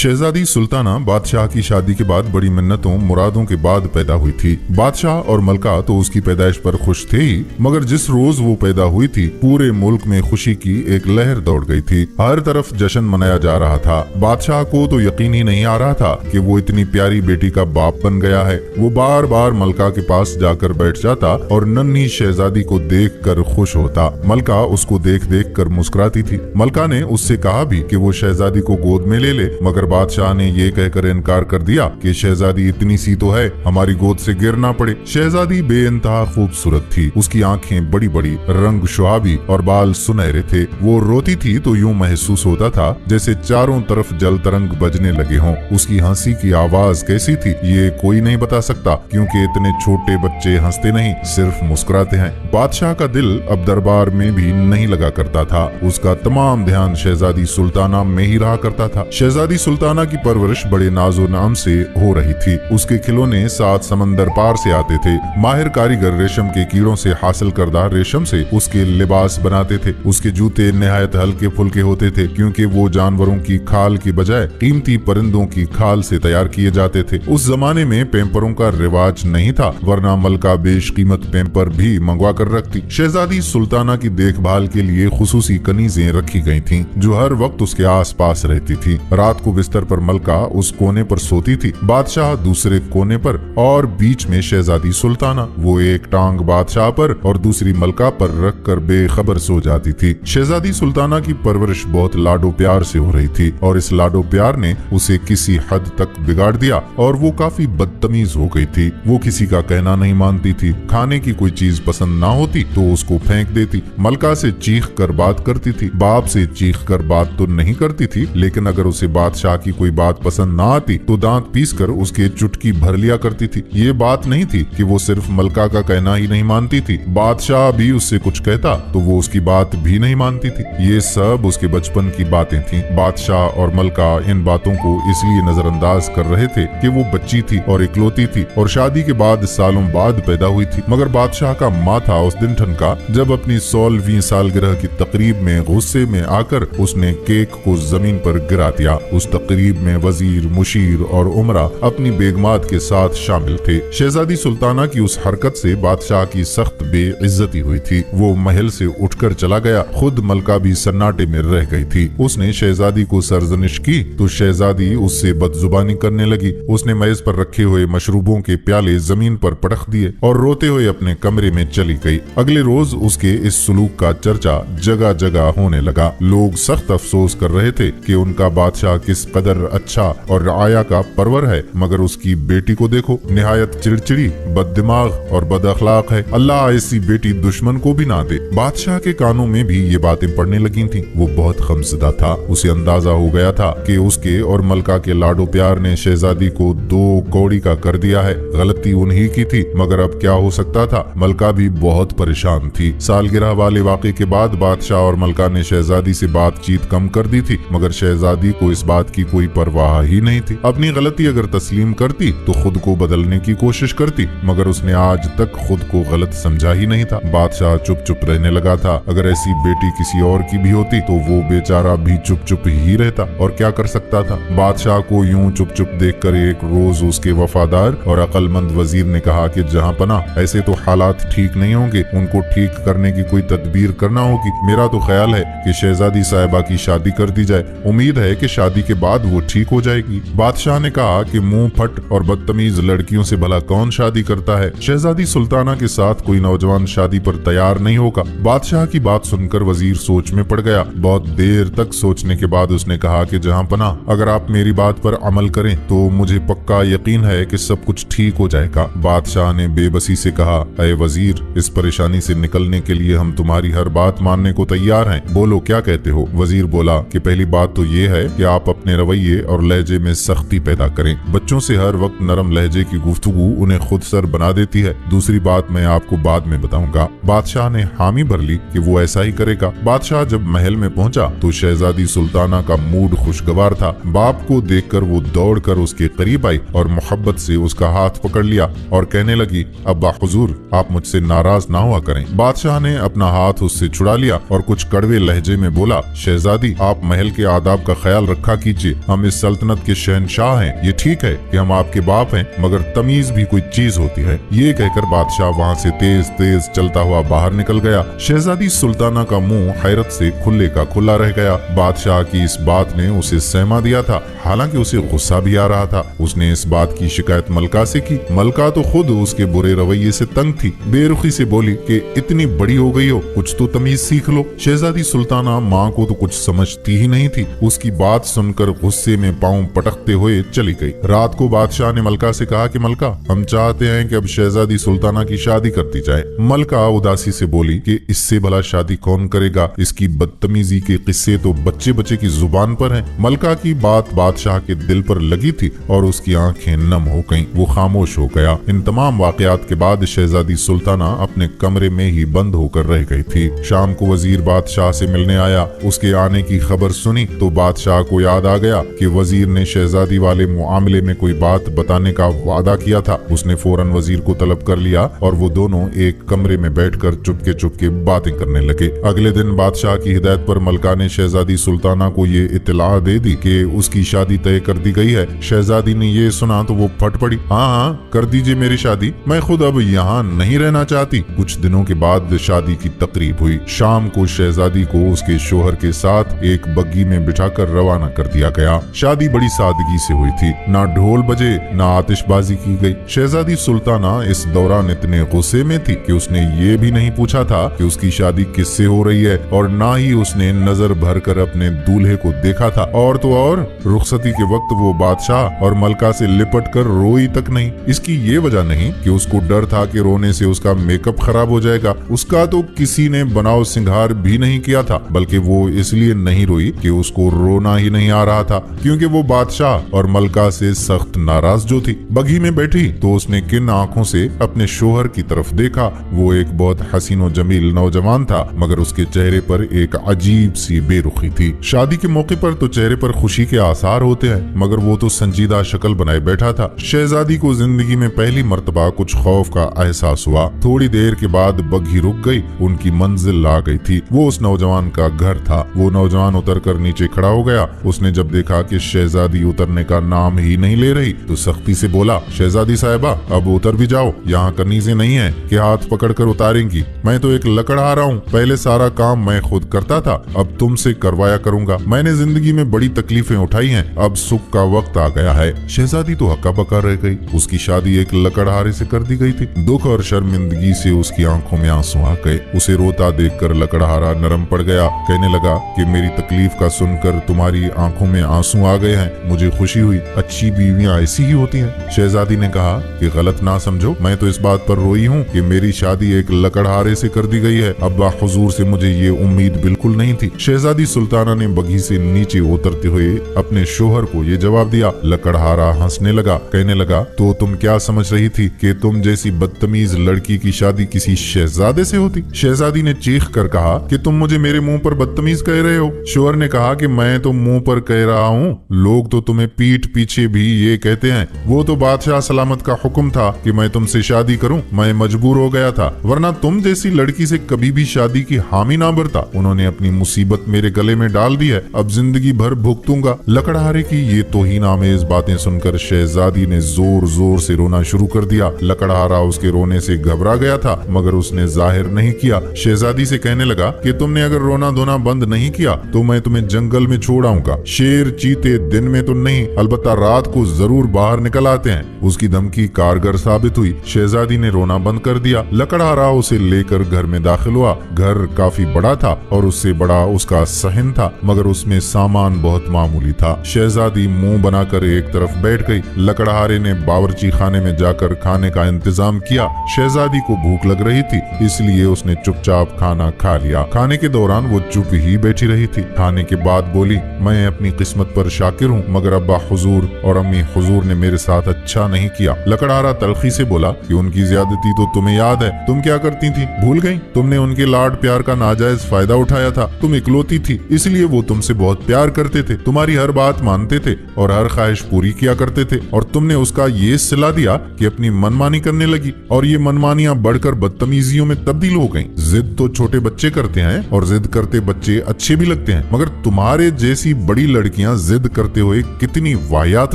शहजादी सुल्ताना बादशाह की शादी के बाद बड़ी मिन्नतों मुरादों के बाद पैदा हुई थी। बादशाह और मलका तो उसकी पैदाइश पर खुश थे ही, मगर जिस रोज वो पैदा हुई थी पूरे मुल्क में खुशी की एक लहर दौड़ गई थी। हर तरफ जश्न मनाया जा रहा था। बादशाह को तो यकीन ही नहीं आ रहा था कि वो इतनी प्यारी बेटी का बाप बन गया है। वो बार बार मलका के पास जाकर बैठ जाता और नन्ही शहजादी को देख कर खुश होता। मलका उसको देख देख कर मुस्कुराती थी। मलका ने उससे कहा भी कि वो शहजादी को गोद में ले ले, मगर बादशाह ने ये कहकर इनकार कर दिया कि शहजादी इतनी सी तो है, हमारी गोद से गिर ना पड़े। शहजादी बेइंतहा खूबसूरत थी। उसकी आंखें बड़ी बड़ी, रंग शुआबी और बाल सुनहरे थे। वो रोती थी तो यूं महसूस होता था जैसे चारों तरफ जल तरंग बजने लगे हों। उसकी हंसी की आवाज कैसी थी ये कोई नहीं बता सकता, क्योंकि इतने छोटे बच्चे हंसते नहीं, सिर्फ मुस्कुराते हैं। बादशाह का दिल अब दरबार में भी नहीं लगा करता था। उसका तमाम ध्यान शहजादी सुल्ताना में ही रहा करता था। शहजादी सुल्ताना की परवरिश बड़े नाजो नाम से हो रही थी। उसके खिलौने 7 समंदर पार से आते थे। माहिर कारीगर रेशम के कीड़ों से हासिल करदा रेशम से उसके लिबास बनाते थे। उसके जूते निहायत हल्के फुल्के होते थे, क्योंकि वो जानवरों की खाल की बजाय कीमती परिंदों की खाल से तैयार किए जाते थे। उस जमाने में पेम्परों का रिवाज नहीं था, वरना मलका बेश कीमत पेम्पर भी मंगवा कर रखती। शहजादी सुल्ताना की देखभाल के लिए खुसूसी कनीजें रखी गई थीं, जो हर वक्त उसके आस पास रहती थी। रात को बिस्तर पर मलका उस कोने पर सोती थी, बादशाह दूसरे कोने पर, और बीच में शहजादी सुल्ताना। वो एक टांग बादशाह पर और दूसरी मलका पर रख कर बेखबर सो जाती थी। शहजादी सुल्ताना की परवरिश बहुत लाडो प्यार से हो रही थी, और इस लाडो प्यार ने उसे किसी हद तक बिगाड़ दिया और वो काफी बदतमीज हो गई थी। वो किसी का कहना नहीं मानती थी। खाने की कोई चीज पसंद ना होती तो उसको फेंक देती। मलका से चीख कर बात करती थी। बाप से चीख कर बात तो नहीं करती थी, लेकिन अगर उसे बादशाह की कोई बात पसंद ना आती तो दांत पीस कर उसके चुटकी भर लिया करती थी। ये बात नहीं थी कि वो सिर्फ मलका का कहना ही नहीं मानती थी, बादशाह भी उससे कुछ कहता तो वो उसकी बात भी नहीं मानती थी। ये सब उसके बचपन की बातें थीं। बादशाह और मलका इन बातों को इसलिए नजरअंदाज कर रहे थे कि वो बच्ची थी और इकलौती थी और शादी के बाद सालों बाद पैदा हुई थी। मगर बादशाह का माथा उस दिन ठनका जब अपनी 16वीं सालगिरह की तकरीब में गुस्से में आकर उसने केक को जमीन पर गिरा दिया। उस तकरीब में वजीर, मुशीर और उमरा अपनी बेगमात के साथ शामिल थे। शहजादी सुल्ताना की उस हरकत से बादशाह की सख्त बेइज्जती हुई थी। वो महल से उठकर चला गया। खुद मलका भी सन्नाटे में रह गई थी। उसने शहजादी को सरजनिश की तो शहजादी उससे बदजुबानी करने लगी। उसने मेज पर रखे हुए मशरूबों के प्याले जमीन पर पटक दिए और रोते हुए अपने कमरे में चली गई। अगले रोज उसके इस सुलूक का चर्चा जगह जगह होने लगा। लोग सख्त अफसोस कर रहे थे कि उनका बादशाह किस कदर अच्छा और आया का परवर है, मगर उसकी बेटी को देखो, निहायत चिड़चिड़ी, बददिमाग और बदअखलाक है। अल्लाह ऐसी बेटी दुश्मन को भी ना दे। बादशाह के कानों में भी ये बातें पड़ने लगी थीं। वो बहुत खमसदा था। उसे अंदाजा हो गया था कि उसके और मलका के लाडो प्यार ने शहजादी को 2 कौड़ी का कर दिया है। गलती उन्हीं की थी, मगर अब क्या हो सकता था। मलका भी बहुत परेशान थी। सालगिरह वाले वाक़े के बाद बादशाह और मलका ने शहजादी से बातचीत कम कर दी थी, मगर शहजादी को इस बात की कोई परवाह ही नहीं थी। अपनी गलती अगर तस्लीम करती तो खुद को बदलने की कोशिश करती, मगर उसने आज तक खुद को गलत समझा ही नहीं था। बादशाह चुप चुप रहने लगा था। अगर ऐसी बेटी किसी और की भी होती तो वो बेचारा भी चुप चुप ही रहता, और क्या कर सकता था। बादशाह को यूं चुप चुप देखकर एक रोज उसके वफादार और अक्लमंद वजीर ने कहा कि जहां पना, ऐसे तो हालात ठीक नहीं होंगे, उनको ठीक करने की कोई तदबीर करना होगी। मेरा तो ख्याल है कि शहजादी साहिबा की शादी कर दी जाए। उम्मीद है कि शादी के बाद वो ठीक हो जाएगी। बादशाह ने कहा कि मुंह फट और बदतमीज लड़कियों से भला कौन शादी करता है। शहजादी सुल्ताना के साथ कोई नौजवान शादी पर तैयार नहीं होगा। बादशाह की बात सुनकर वजीर सोच में पड़ गया। बहुत देर तक सोचने के बाद उसने कहा कि जहां पना, अगर आप मेरी बात पर अमल करें तो मुझे पक्का यकीन है कि सब कुछ ठीक हो जाएगा। बादशाह ने बेबसी से कहा, अय वजीर, इस परेशानी से निकलने के लिए हम तुम्हारी हर बात मानने को तैयार हैं। बोलो क्या कहते हो। वजीर बोला कि पहली बात तो ये है कि आप अपने रवैये और लहजे में सख्ती पैदा करें। बच्चों से हर वक्त नरम लहजे की गुफ्तगू उन्हें खुद सर बना देती है। दूसरी बात मैं आपको बाद में बताऊंगा। बादशाह ने हामी भर ली कि वो ऐसा ही करेगा। बादशाह जब महल में पहुंचा तो शहजादी सुल्ताना का मूड खुशगवार था। बाप को देखकर वो दौड़कर उसके करीब आई और मोहब्बत से उसका हाथ पकड़ लिया और कहने लगी, अब्बा हुजूर, आप मुझसे नाराज ना हुआ करें। बादशाह ने अपना हाथ उससे छुड़ा लिया और कुछ कड़वे लहजे में बोला, शहजादी, आप महल के आदाब का ख्याल रखा कीजिए। लीजिए, हम इस सल्तनत के शहनशाह हैं। ये ठीक है कि हम आपके बाप हैं, मगर तमीज भी कोई चीज होती है। ये कहकर बादशाह वहाँ से तेज तेज चलता हुआ बाहर निकल गया। शहजादी सुल्ताना का मुंह हैरत से खुले का खुला रह गया। बादशाह की इस बात ने उसे सहमा दिया था, हालांकि उसे गुस्सा भी आ रहा था। उसने इस बात की शिकायत मलका से की। मलका तो खुद उसके बुरे रवैये से तंग थी। बेरुखी से बोली कि इतनी बड़ी हो गई हो, कुछ तो तमीज सीख लो। शहजादी सुल्ताना माँ को तो कुछ समझती ही नहीं थी। उसकी बात सुनकर गुस्से में पांव पटकते हुए चली गई। रात को बादशाह ने मलका से कहा कि मलका, हम चाहते हैं कि अब शहजादी सुल्ताना की शादी कर दी जाए। मलका उदासी से बोली कि इससे भला शादी कौन करेगा, इसकी बदतमीजी के किस्से तो बच्चे बच्चे की जुबान पर हैं। मलका की बात बादशाह के दिल पर लगी थी और उसकी आंखें नम हो गईं। वो खामोश हो गया। इन तमाम वाकयात के बाद शहजादी सुल्ताना अपने कमरे में ही बंद होकर रह गई थी। शाम को वजीर बादशाह से मिलने आया। उसके आने की खबर सुनी तो बादशाह को याद आ गया कि वजीर ने शहजादी वाले मामले में कोई बात बताने का वादा किया था। उसने फौरन वजीर को तलब कर लिया और वो दोनों एक कमरे में बैठकर चुपके चुपके बातें करने लगे। अगले दिन बादशाह की हिदायत पर मलका ने शहजादी सुल्ताना को ये इत्तला दे दी कि उसकी शादी तय कर दी गई है। शहजादी ने ये सुना तो वो फट पड़ी। हाँ, कर दीजिए मेरी शादी, मैं खुद अब यहाँ नहीं रहना चाहती। कुछ दिनों के बाद शादी की तकरीब हुई। शाम को शहजादी को उसके शोहर के साथ एक बग्गी में बिठाकर रवाना कर दिया गया। शादी बड़ी सादगी से हुई थी। ना ढोल बजे, ना आतिशबाजी की गई। शहजादी सुल्ताना इस दौरान इतने गुस्से में थी कि उसने ये भी नहीं पूछा था कि उसकी शादी किससे हो रही है, और ना ही उसने नजर भर कर अपने दूल्हे को देखा था। और तो और रुखसती के वक्त वो बादशाह और मलका से लिपट कर रोई तक नहीं। इसकी ये वजह नहीं कि उसको डर था कि रोने से उसका मेकअप खराब हो जाएगा। उसका तो किसी ने बनाव सिंगार भी नहीं किया था, बल्कि वो इसलिए नहीं रोई कि उसको रोना ही नहीं आ रहा था, क्योंकि वो बादशाह और मलका से सख्त नाराज जो थी। बगी में बैठी तो उसने किन आंखों से अपने शोहर की तरफ देखा। वो एक बहुत हसीनो जमील नौजवान था, मगर उसके चेहरे पर एक अजीब सी बेरुखी थी। शादी के मौके पर तो चेहरे पर खुशी के आसार होते हैं, मगर वो तो संजीदा शक्ल बनाए बैठा था। शहजादी को जिंदगी में पहली मर्तबा कुछ खौफ का एहसास हुआ। थोड़ी देर के बाद बग्घी रुक गई। उनकी मंजिल आ गई थी। वो उस नौजवान का घर था। वो नौजवान उतरकर नीचे खड़ा हो गया। उसने जब देखा कि शहजादी उतरने का नाम ही नहीं ले रही तो सख्ती से बोला, शहजादी साहिबा, अब उतर भी जाओ। यहाँ कनीज़ें नहीं है कि हाथ पकड़कर उतारेंगी। मैं तो एक लकड़हारा हूँ। पहले सारा काम मैं खुद करता था, अब तुमसे करवाया करूंगा। मैंने जिंदगी में बड़ी तकलीफें उठाई हैं, अब सुख का वक्त आ गया है। शहजादी तो हक्का बक्का रह गई। उसकी शादी एक लकड़हारे से कर दी गई थी। दुख और शर्मिंदगी से उसकी आंखों में आंसू आ गए। उसे रोता देखकर लकड़हारा नरम पड़ गया। कहने लगा कि मेरी तकलीफ का सुनकर तुम्हारी आंखों में आंसू आ गए हैं, मुझे खुशी हुई। अच्छी बीवियां ऐसी ही होती हैं। शहजादी ने कहा कि गलत ना समझो, मैं तो इस बात पर रोई हूँ कि मेरी शादी एक लकड़हारे से कर दी गई है। अब्बा हुजूर से मुझे ये उम्मीद बिल्कुल नहीं थी। शहजादी सुल्ताना ने बगी से नीचे उतरते हुए अपने शोहर को ये जवाब दिया। लकड़हारा हंसने लगा। कहने लगा, तो तुम क्या समझ रही थी कि तुम जैसी बदतमीज लड़की की शादी किसी शहजादे से होती? शहजादी ने चीख कर कहा कि तुम मुझे मेरे मुंह पर बदतमीज कह रहे हो। शोहर ने कहा कि मैं तो मुंह पर कह रहा हूँ, लोग तो तुम्हें पीठ पीछे भी ये कहते हैं। वो तो बादशाह सलामत का हुक्म था कि मैं तुमसे शादी करूं, मैं मजबूर हो गया था, वरना तुम जैसी लड़की से कभी भी शादी की हामी ना भरता। उन्होंने अपनी मुसीबत मेरे गले में डाल दी है, अब जिंदगी भर भुगतूंगा। लकड़हारे की ये तौहीन आमेज बातें सुनकर शहजादी ने जोर जोर से रोना शुरू कर दिया। लकड़हारा उसके रोने से घबरा गया था, मगर उसने जाहिर नहीं किया। शहजादी से कहने लगा कि तुमने अगर रोना धोना बंद नहीं किया तो मैं तुम्हें जंगल में छोड़ आऊंगा। शेर चीते दिन में तो नहीं, अलबत्ता रात को जरूर बाहर निकल आते हैं। उसकी धमकी कारगर साबित हुई। शहजादी ने रोना बंद कर दिया। लकड़हारा उसे लेकर घर में दाखिल हुआ। घर काफी बड़ा था और उससे बड़ा उसका सहन था, मगर उसमें सामान बहुत मामूली था। शहजादी मुंह बनाकर एक तरफ बैठ गई। लकड़हारे ने बावर्ची खाने में जाकर खाने का इंतजाम किया। शहजादी को भूख लग रही थी, इसलिए उसने चुपचाप खाना खा लिया। खाने के दौरान वो चुप ही बैठी रही थी। खाने के बाद बोली, मैं अपनी किस्मत पर शाकिर हूँ, मगर अब्बा हुजूर और अम्मी हुजूर ने मेरे साथ अच्छा नहीं किया। लकड़हारा तलखी से बोला कि उनकी ज्यादती तो तुम्हें याद है, तुम क्या करती थी, भूल गई? तुमने उनके लाड प्यार का नाजायज फायदा उठाया था। तुम इकलौती थी, इसलिए वो तुमसे बहुत प्यार करते थे, तुम्हारी हर बात मानते थे और हर ख्वाहिश पूरी किया करते थे। और तुमने उसका ये सिला दिया कि अपनी मनमानी करने लगी, और ये मनमानियां बढ़कर बदतमीजियों में तब्दील हो गईं। जिद तो छोटे बच्चे करते हैं और जिद करते बच्चे अच्छे भी लगते हैं, मगर तुम्हारे जैसी बड़ी लड़कियां लड़कियां जिद करते हुए कितनी वाहियात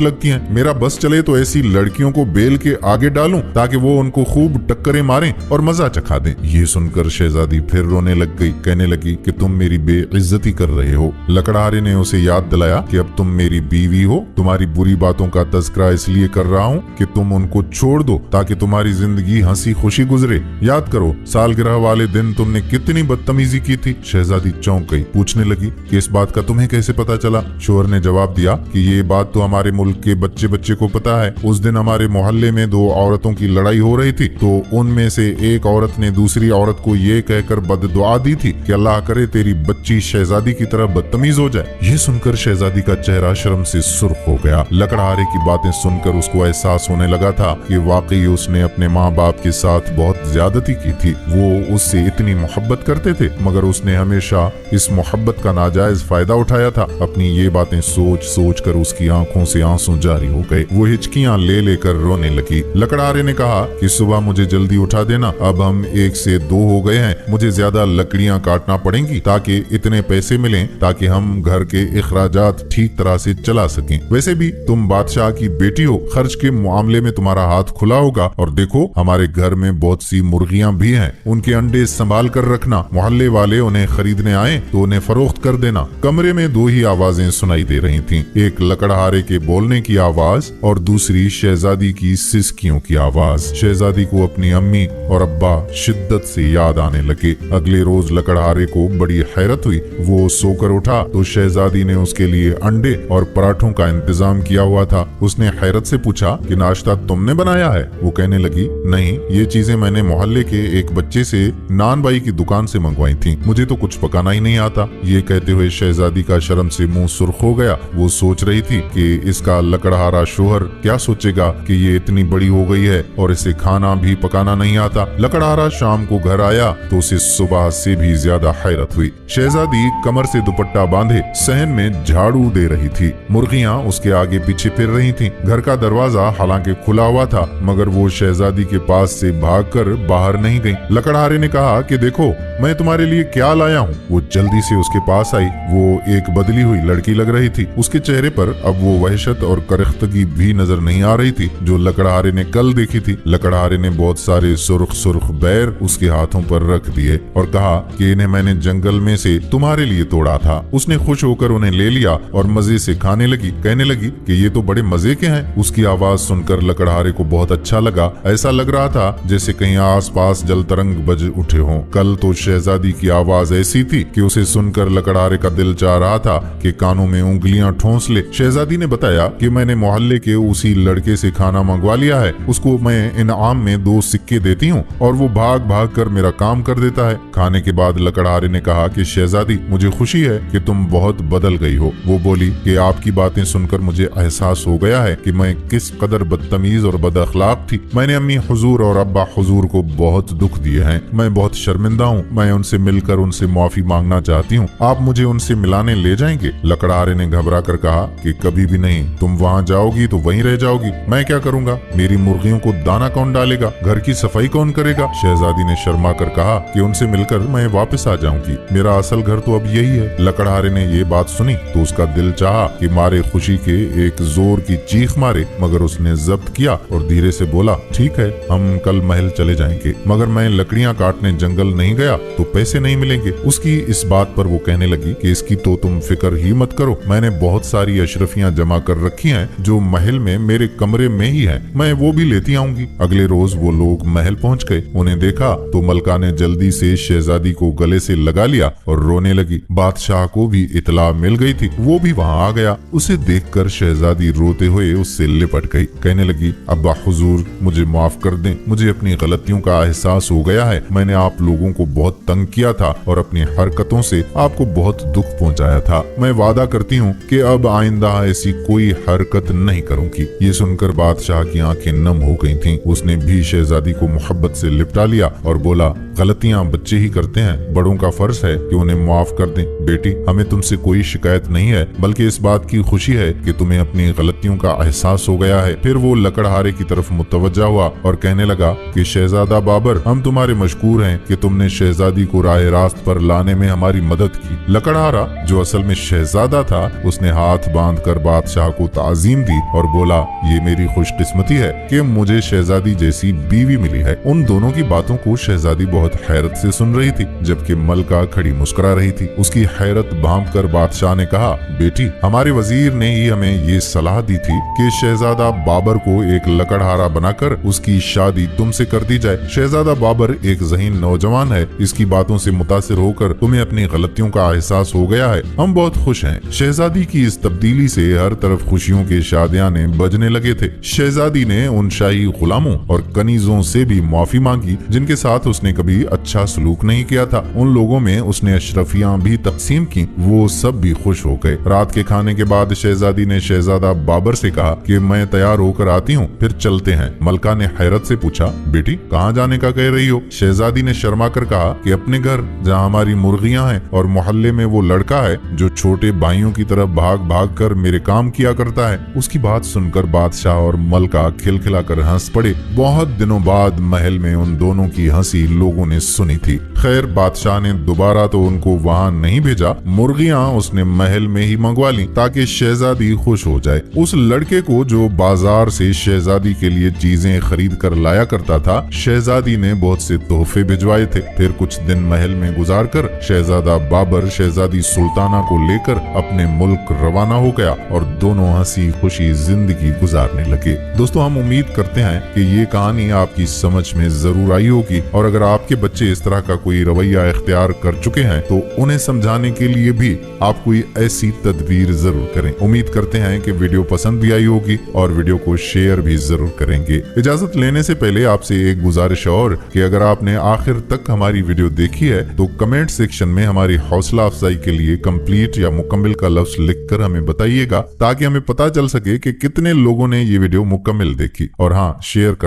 लगती हैं। मेरा बस चले तो ऐसी लड़कियों को बेल के आगे डालूं ताकि वो उनको खूब टक्करें मारें और मजा चखा दें। ये सुनकर शहजादी फिर रोने लग गई। कहने लगी कि तुम मेरी बेइज्जती कर रहे हो। लकड़हारे ने उसे याद दिलाया कि अब तुम मेरी बीवी हो, तुम्हारी बुरी बातों का तज़किरा इसलिए कर रहा हूँ कि तुम उनको छोड़ दो ताकि तुम्हारी जिंदगी हंसी खुशी गुजरे। याद करो सालगिरह वाले दिन तुमने कितनी बदतमीजी की थी। शहजादी चौंक गई, पूछने लगी कि इस बात का तुम्हें कैसे पता चला। शोहर ने जवाब दिया कि ये बात तो हमारे मुल्क के बच्चे बच्चे को पता है। उस दिन हमारे मोहल्ले में दो औरतों की लड़ाई हो रही थी, तो उनमें से एक औरत ने दूसरी औरत को ये कहकर बददुआ दी थी कि अल्लाह करे तेरी बच्ची शहजादी की तरह बदतमीज हो जाए। ये सुनकर शहजादी का चेहरा शर्म से सुर्ख हो गया। लकड़हारे की बातें सुनकर उसको एहसास होने लगा था कि वाकई उसने अपने माँ बाप के साथ बहुत ज्यादती की थी। वो उससे इतनी मोहब्बत करते थे मगर उसने हमेशा इस मोहब्बत का नाजायज फायदा उठाया था। अपनी ये बातें सोच सोच कर उसकी आंखों से आंसू जारी हो गए। वो हिचकियां ले लेकर रोने लगी। लकड़हारे ने कहा कि सुबह मुझे जल्दी उठा देना, अब हम 1 से 2 हो गए हैं, मुझे ज्यादा लकड़ियां काटना पड़ेंगी ताकि इतने पैसे मिलें ताकि हम घर के इखराजात ठीक तरह से चला सकें। वैसे भी तुम बादशाह की बेटी हो, खर्च के मामले में तुम्हारा हाथ खुला होगा। और देखो हमारे घर में बहुत सी मुर्गियां भी हैं, उनके अंडे संभाल कर रखना। मोहल्ले वाले उन्हें खरीदने आए तो उन्हें फरोख्त कर देना। कमरे में 2 ही आवाजें सुनाई दे रही थीं, एक लकड़हारे के बोलने की आवाज और दूसरी शहजादी की सिसकियों की आवाज। शहजादी को अपनी अम्मी और अब्बा शिद्दत से याद आने लगे। अगले रोज लकड़हारे को बड़ी हैरत हुई। वो सोकर उठा तो शहजादी ने उसके लिए अंडे और पराठों का इंतजाम किया हुआ था। उसने हैरत से पूछा कि नाश्ता तुमने बनाया है? वो कहने लगी नहीं, ये चीजें मैंने मोहल्ले के एक बच्चे से नान बाई की दुकान से मंगवाई थी, मुझे तो कुछ पकाना ही नहीं आता। ये कहते हुए शहजादी का शर्म से मुंह सुर्ख हो गया। वो सोच रही थी कि इसका लकड़हारा शोहर क्या सोचेगा कि ये इतनी बड़ी हो गई है और इसे खाना भी पकाना नहीं आता। लकड़हारा शाम को घर आया तो उसे सुबह से भी ज्यादा हैरत हुई। शहजादी कमर से दुपट्टा बांधे सहन में झाड़ू दे रही थी। मुर्गियां उसके आगे पीछे फिर रही थीं। घर का दरवाजा हालांकि खुला हुआ था मगर वो शहजादी के पास से भागकर बाहर नहीं गई। लकड़हारे ने कहा कि देखो मैं तुम्हारे लिए क्या लाया हूँ। वो जल्दी से उसके पास आई। वो एक बदली हुई लड़की लग रही थी। उसके चेहरे पर अब वो वहशत और करख्तगी भी नजर नहीं आ रही थी जो लकड़हारे ने कल देखी थी। लकड़हारे ने बहुत सारे सुर्ख सुर्ख बैर उसके हाथों पर रख दिए और कहा कि इन्हें मैंने जंगल में से तुम्हारे लिए तोड़ा था। उसने खुश होकर उन्हें ले लिया और मजे से खाने लगी। कहने लगी कि ये तो बड़े मजे के हैं। उसकी आवाज सुनकर लकड़हारे को बहुत अच्छा लगा। ऐसा लग रहा था जैसे कहीं आस पास जल तरंग बज उठे हों। कल तो शहजादी की आवाज ऐसी थी कि उसे सुनकर लकड़हारे का दिल चाह रहा था कि कानों में उंगलियां ठोंस ले। शहजादी ने बताया कि मैंने मोहल्ले के उसी लड़के से खाना मंगवा लिया है, उसको मैं इनाम में 2 सिक्के देती हूँ और वो भाग भाग कर मेरा काम कर देता है। खाने के बाद लकड़हारे ने कहा कि शहजादी मुझे खुशी है कि तुम बहुत बदल गई हो। वो बोली कि आपकी बातें सुनकर मुझे एहसास हो गया है कि मैं किस कदर बदतमीज और बदअखलाक थी। मैंने अम्मी हुजूर और अब्बा हुजूर को बहुत दुख दिए हैं। मैं बहुत शर्मिंदा हूँ। मैं उनसे मिलकर उनसे माफी मांगना चाहती हूँ। आप मुझे उनसे मिलाने ले जाएंगे? लकड़हारे ने घबरा कर कहा कि कभी भी नहीं, तुम वहाँ जाओगी तो वहीं रह जाओगी। मैं क्या करूँगा? मेरी मुर्गियों को दाना कौन डालेगा? घर की सफाई कौन करेगा? शहजादी ने शर्मा कर कहा कि उनसे मिलकर मैं वापस आ जाऊंगी। मेरा असल घर तो अब यही है। लकड़हारे ने ये बात सुनी तो उसका दिल चाहा कि मारे खुशी के एक जोर की चीख मारे मगर उसने जब्त किया और धीरे से बोला ठीक है, हम कल महल चले जाएंगे, मगर मैं लकड़ियां काटने जंगल नहीं गया तो पैसे नहीं मिलेंगे। उसकी इस बात पर वो कहने लगी कि इसकी तो तुम फिक्र ही मत करो, मैंने बहुत सारी अशरफियां जमा कर रखी हैं जो महल में मेरे कमरे में ही है, मैं वो भी लेती आऊंगी। अगले रोज वो लोग महल पहुंच गए। उन्हें देखा तो मलका ने जल्दी से शहजादी को गले से लगा लिया और रोने लगी। बादशाह को भी इतला मिल गई थी, वो भी वहाँ आ गया। उसे देखकर शहजादी रोते हुए उससे लिपट गई। कहने लगी अब्बा हुजूर मुझे माफ कर दें, मुझे अपनी गलतियों का एहसास हो गया है। मैंने आप लोगों को बहुत तंग किया था और अपनी हरकतों से आपको बहुत दुख पहुंचाया था। मैं वादा करती हूँ कि अब आइंदा ऐसी कोई हरकत नहीं करूंगी। ये सुनकर बादशाह की आंखें नम हो गई थीं। उसने भी शहजादी को मोहब्बत से लिपटा लिया और बोला गलतियां बच्चे ही करते हैं, बड़ों का फर्ज है कि उन्हें माफ कर दें। बेटी, हमें तुमसे कोई शिकायत नहीं है, बल्कि इस बात की खुशी है कि तुम्हें अपनी गलतियों का एहसास हो गया है। फिर वो लकड़हारे की तरफ मुतवज्जा हुआ और कहने लगा कि शहजादा बाबर, हम तुम्हारे मशकूर हैं कि तुमने शहजादी को राह रास्त पर लाने में हमारी मदद की। लकड़हारा, जो असल में शहजादा था, उसने हाथ बांध कर बादशाह को ताज़ीम दी और बोला, ये मेरी खुशकिस्मती है कि मुझे शहजादी जैसी बीवी मिली है। उन दोनों की बातों को शहजादी बहुत हैरत से सुन रही थी, जबकि मलका खड़ी मुस्कुरा रही थी। उसकी हैरत भांप कर बादशाह ने कहा, बेटी, हमारे वजीर ने ही हमें ये सलाह दी थी कि शहजादा बाबर को एक लकड़हारा बनाकर उसकी शादी तुमसे कर दी जाए। शहजादा बाबर एक ज़हीन नौजवान है, इसकी बातों से मुतासिर होकर तुम्हें अपनी गलतियों का एहसास हो गया है। हम बहुत खुश हैं। शहजादी की इस तब्दीली से हर तरफ खुशियों के शादियाने बजने लगे थे। शहजादी ने उन शाही गुलामों और कनीजों से भी माफी मांगी जिनके साथ उसने कभी अच्छा सलूक नहीं किया था। उन लोगों में उसने अशरफियां भी तकसीम की, वो सब भी खुश हो गए। रात के खाने के बाद शहजादी ने शहजादा बाबर से कहा कि मैं तैयार होकर आती हूँ, फिर चलते हैं। मलका ने हैरत से पूछा, बेटी, कहाँ जाने का कह रही हो? शहजादी ने शर्मा कर कहा कि अपने घर, जहाँ हमारी मुर्गियां हैं और मोहल्ले में वो लड़का है जो छोटे भाइयों की तरफ भाग भाग कर मेरे काम किया करता है। उसकी बात सुनकर बादशाह और मलका खिलखिला कर हंस पड़े। बहुत दिनों बाद महल में उन दोनों की हंसी लोगों ने सुनी थी। खैर, बादशाह ने दोबारा तो उनको वहां नहीं भेजा, मुर्गियां उसने महल में ही मंगवा ली ताकि शहजादी खुश हो जाए। उस लड़के को जो बाजार से शहजादी के लिए चीजें खरीद कर लाया करता था, शहजादी ने बहुत से तोहफे भिजवाए थे। फिर कुछ दिन महल में गुजार कर शहजादा बाबर शहजादी सुल्ताना को लेकर अपने मुल्क रवाना हो गया और दोनों हंसी खुशी जिंदगी गुजारने लगे। दोस्तों, हम उम्मीद करते हैं कि ये कहानी आपकी समझ में जरूर आई होगी, और अगर आपके बच्चे इस तरह का कोई रवैया इख्तियार कर चुके हैं तो उन्हें समझाने के लिए भी आप कोई ऐसी तदबीर जरूर करें। उम्मीद करते हैं कि वीडियो पसंद भी आई होगी और वीडियो को शेयर भी जरूर करेंगे। इजाजत लेने से पहले आपसे एक गुजारिश और कि अगर आपने आखिर तक हमारी वीडियो देखी है तो कमेंट सेक्शन में हमारी हौसला अफजाई के लिए कंप्लीट या मुकम्मल का लफ्ज लिखकर हमें बताइएगा, ताकि हमें पता चल सके कि कितने लोगों ने ये वीडियो मुकम्मल देखी। और हाँ, शेयर करना